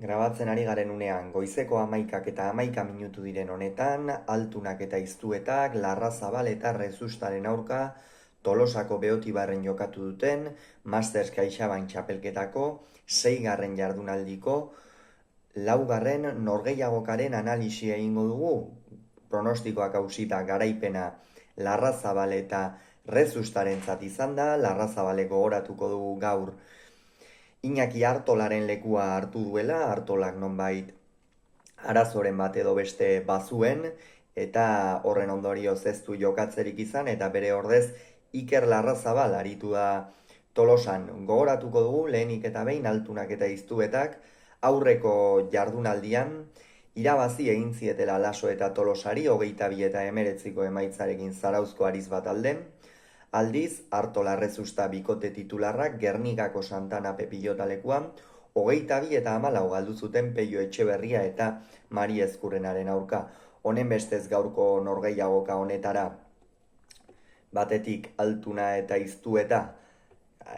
Grabatzen ari garen unean, goizeko 11 eta 11 minutu diren honetan, altunak eta iztuetak, Larrazabal eta Rezustaren aurka, Tolosako Beotibarren jokatu duten, Masters CaixaBank txapelketako, 6. jardunaldiko, 4. norgehiagokaren analisia egingo dugu, pronostikoak hausita garaipena Larrazabal eta Rezustarentzat izan da, Larrazabalek gogoratuko dugu gaur Iñaki Artolaren lekua hartu duela, Artolak nonbait arazoren bat edo beste bazuen, eta horren ondorioz ez du jokatzerik izan, eta bere ordez Iker Larrazabal aritu da Tolosan. Gogoratuko dugu, lehenik eta behin altunak eta iztuetak, aurreko jardunaldian, irabazi egin zietela Laso eta Tolosari, 22 eta 19 emaitzarekin Zarauzko Ariz bat alden. Aldiz, Artola Rezusta bikote titularrak Gernikako Santana Pepillotalekuan, 22 eta 14 galdu zuten Peio Etxeberria eta Mari Ezkurrenaren aurka. Honen bestez gaurko norgehiagoka honetara, batetik altuna eta iztueta,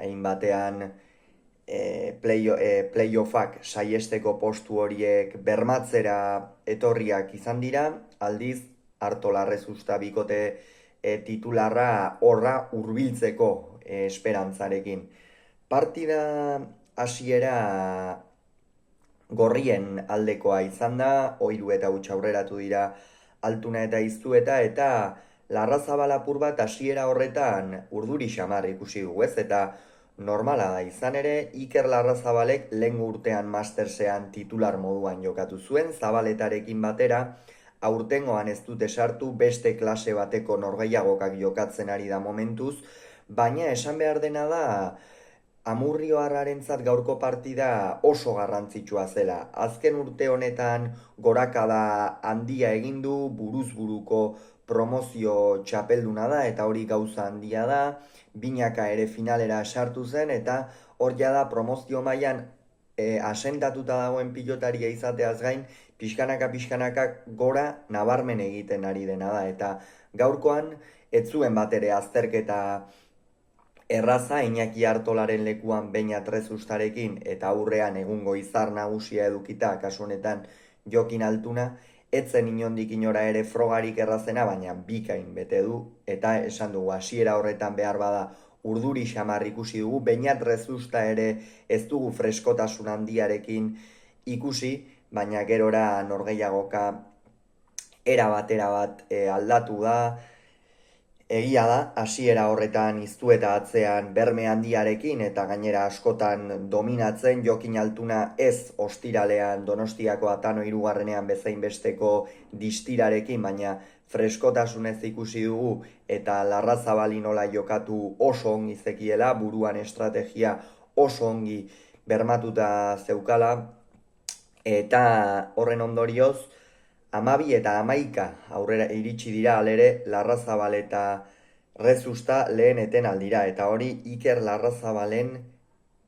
hainbatean playoffak saiesteko postu horiek bermatzera etorriak izan dira, aldiz, Artola Rezusta bikote titularra horra hurbiltzeko esperantzarekin. Partida hasiera gorrien aldekoa izan da, 3 eta huts aurreratu dira altuna eta iztueta, eta Larrazabal apur bat hasiera horretan urduri xamar ikusi dugu, ez? Eta normala da izan ere, Iker Larrazabalek lehen urtean Mastersean titular moduan jokatu zuen, Zabaletarekin batera, aurtengoan ez dute sartu beste klase bateko norgehiagokak jokatzen ari da momentuz, baina esan behar dena da Amurrioarrarentzat gaurko partida oso garrantzitsua zela. Azken urte honetan gorakada handia egin du, buruz buruko promozio txapelduna da, eta hori gauza handia da, Binaka ere finalera sartu zen, eta hor jada promozio mailan asentatuta dagoen pilotaria izateaz gain, pixkanaka gora nabarmen egiten ari dena da, eta gaurkoan ez zuen bat ere azterketa erraza, Iñaki Artolaren lekuan Beñat Rezustarekin eta aurrean egungo izar nagusia edukita, kasu honetan Jokin Altuna, etzen inondik inora ere frogarik errazena, baina bikain bete du, eta esan dugu hasiera horretan behar bada urduri xamar ikusi dugu, Beñat Rezusta ere ez dugu freskotasun handiarekin ikusi, baina gerora norgehiagoka era bat aldatu da. Egia da, hasiera horretan iztu eta atzean berme handiarekin eta gainera askotan dominatzen, Jokin Altuna ez ostiralean Donostiako Atano 3. bezain besteko distirarekin, baina freskotasunez ikusi dugu eta Larrazabali nola jokatu oso ongi zekiela, buruan estrategia oso ongi bermatuta zeukala, eta horren ondorioz, 12 eta 11 aurrera iritsi dira alere Larrazabal eta Rezusta lehen eten aldira, eta hori Iker Larrazabalen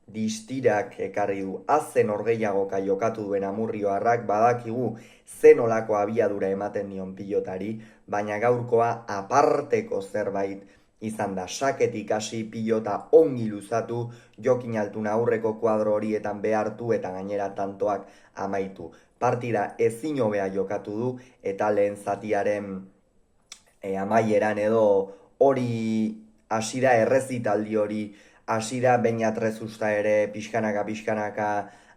distirak ekarri du. Azen orgeiagoka jokatu duen Amurrioarrak badakigu zenolako abiadura ematen dion pilotari, baina gaurkoa aparteko zerbait izan da. Saketik hasi pilota ongi luzatu, Jokin Altuna aurreko kuadro horietan behartu eta gainera tantoak amaitu. Partida ezin hobea jokatu du, eta lehen zatiaren amaieran edo hori hasi da, errezitaldi hori hasi da, Beñat Rezusta ere pixkanaka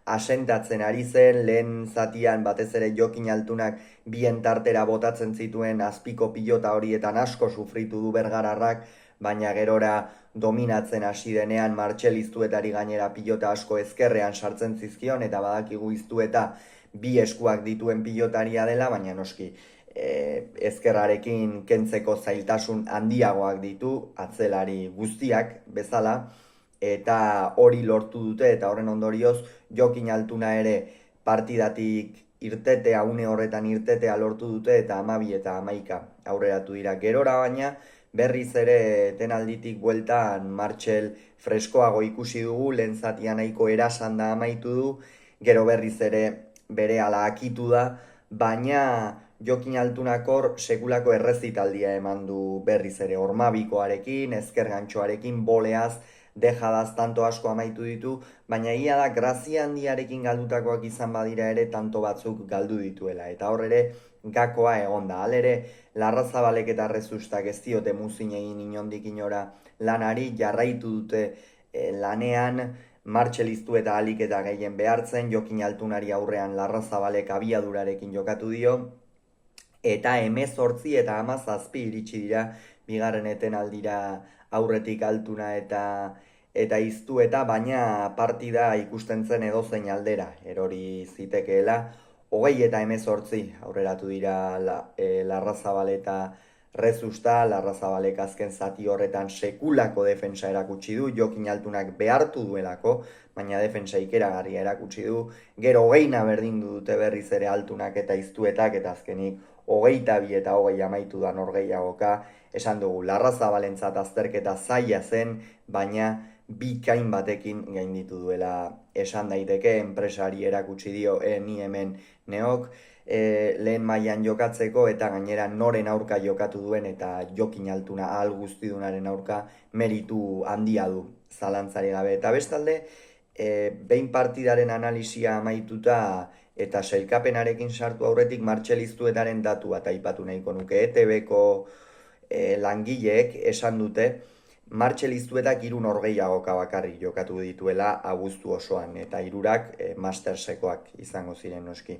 asentatzen ari zen, lehen zatian batez ere Jokin Altunak bien tartera botatzen zituen azpiko pilota horietan asko sufritu du bergararrak, baina gerora dominatzen hasi denean Martxel Iztuetari gainera pilota asko ezkerrean sartzen zizkion, eta badakigu Iztueta bi eskuak dituen pilotaria dela, baina noski ezkerrarekin kentzeko zailtasun handiagoak ditu, atzelari guztiak bezala, eta hori lortu dute, eta horren ondorioz Jokin Altuna ere partidatik irtetea, une horretan irtetea lortu dute, eta 12 eta 11 aurreratu dira. Gerora baina berriz ere tenalditik bueltan Martxel freskoago ikusi dugu, lehen zatia nahiko erasan da amaitu du, gero berriz ere berehala akitu da, baina Jokin Altunakor sekulako errezitaldia eman du berriz ere, Ormabikoarekin, ezker gantxoarekin, boleaz, dejadaz tanto asko amaitu ditu, baina egia da grazia handiarekin galdutakoak izan badira ere tanto batzuk galdu dituela. Eta hor ere gakoa egon da. Halere, Larrazabalek eta Rezustak ez diote muzin egin inondik inora lanari, jarraitu dute lanean, Martxeliztu eta alik eta gehien behartzen, Jokin Altunari aurrean Larrazabalek abiadurarekin jokatu dio, eta 18 eta 17 iritsi dira bigarren etenaldira aurretik Altuna eta Iztu eta, baina partida ikusten zen edozein aldera erori zitekeela. 20 eta 18 aurreratu dira Larrazabal eta Rezusta. Larrazabalek azken zati horretan sekulako defensa erakutsi du, Jokin Altunak behartu duelako, baina defensa ikeragarria erakutsi du. Gero 20 berdindu dute berriz ere Altunak eta Iztuetak, eta azkenik 22 eta 20 amaitu da norgehiagoka. Esan dugu, Larrazabalentzat azterketa zaila zen, baina bikain batekin gainditu duela esan daiteke. Enpresari erakutsi dio, ni hemen neok, lehen mailan jokatzeko, eta gainera noren aurka jokatu duen eta Jokin Altuna ahal guztidunaren aurka meritu handia du, zalantzari gabe. Eta bestalde, behin partidaren analisia amaituta eta sailkapenarekin sartu aurretik Martxeliztuetaren datua eta aipatu nahiko nuke. ETB-ko langileek esan dute Martxeliztuetak 3 norgehiagoka bakarrik jokatu dituela abuztu osoan, eta 3 mastersekoak izango ziren noski.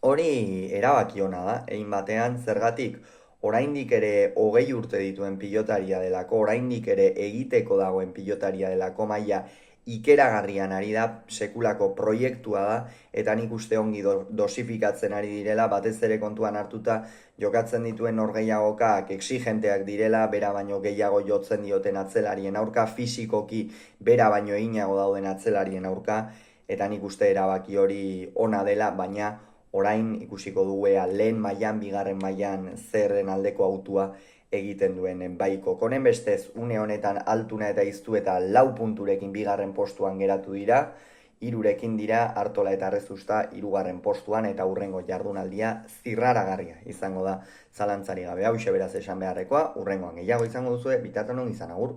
Hori erabaki ona da, egin batean, zergatik oraindik ere 20 urte dituen pilotaria delako, oraindik ere egiteko dagoen pilotaria delako, maila ikeragarrian ari da, sekulako proiektua da, eta nik uste ongi dosifikatzen ari direla, batez ere kontuan hartuta jokatzen dituen norgehiagokak exigenteak direla, bera baino gehiago jotzen dioten atzelarien aurka, fisikoki bera baino eginago dauden atzelarien aurka, eta nik uste erabaki hori ona dela, baina orain ikusiko dugu lehen mailan, bigarren mailan zerren aldeko autua egiten duen baiko. Honen bestez, une honetan Altuna eta Iztu eta 4 punturekin bigarren postuan geratu dira, 3rekin dira Artola eta Rezusta 3. postuan, eta hurrengo jardunaldia zirraragarria izango da zalantzari gabe. Hauxe beraz esan beharrekoa, hurrengoan gehiago izango duzue, bitartean on izan, agur!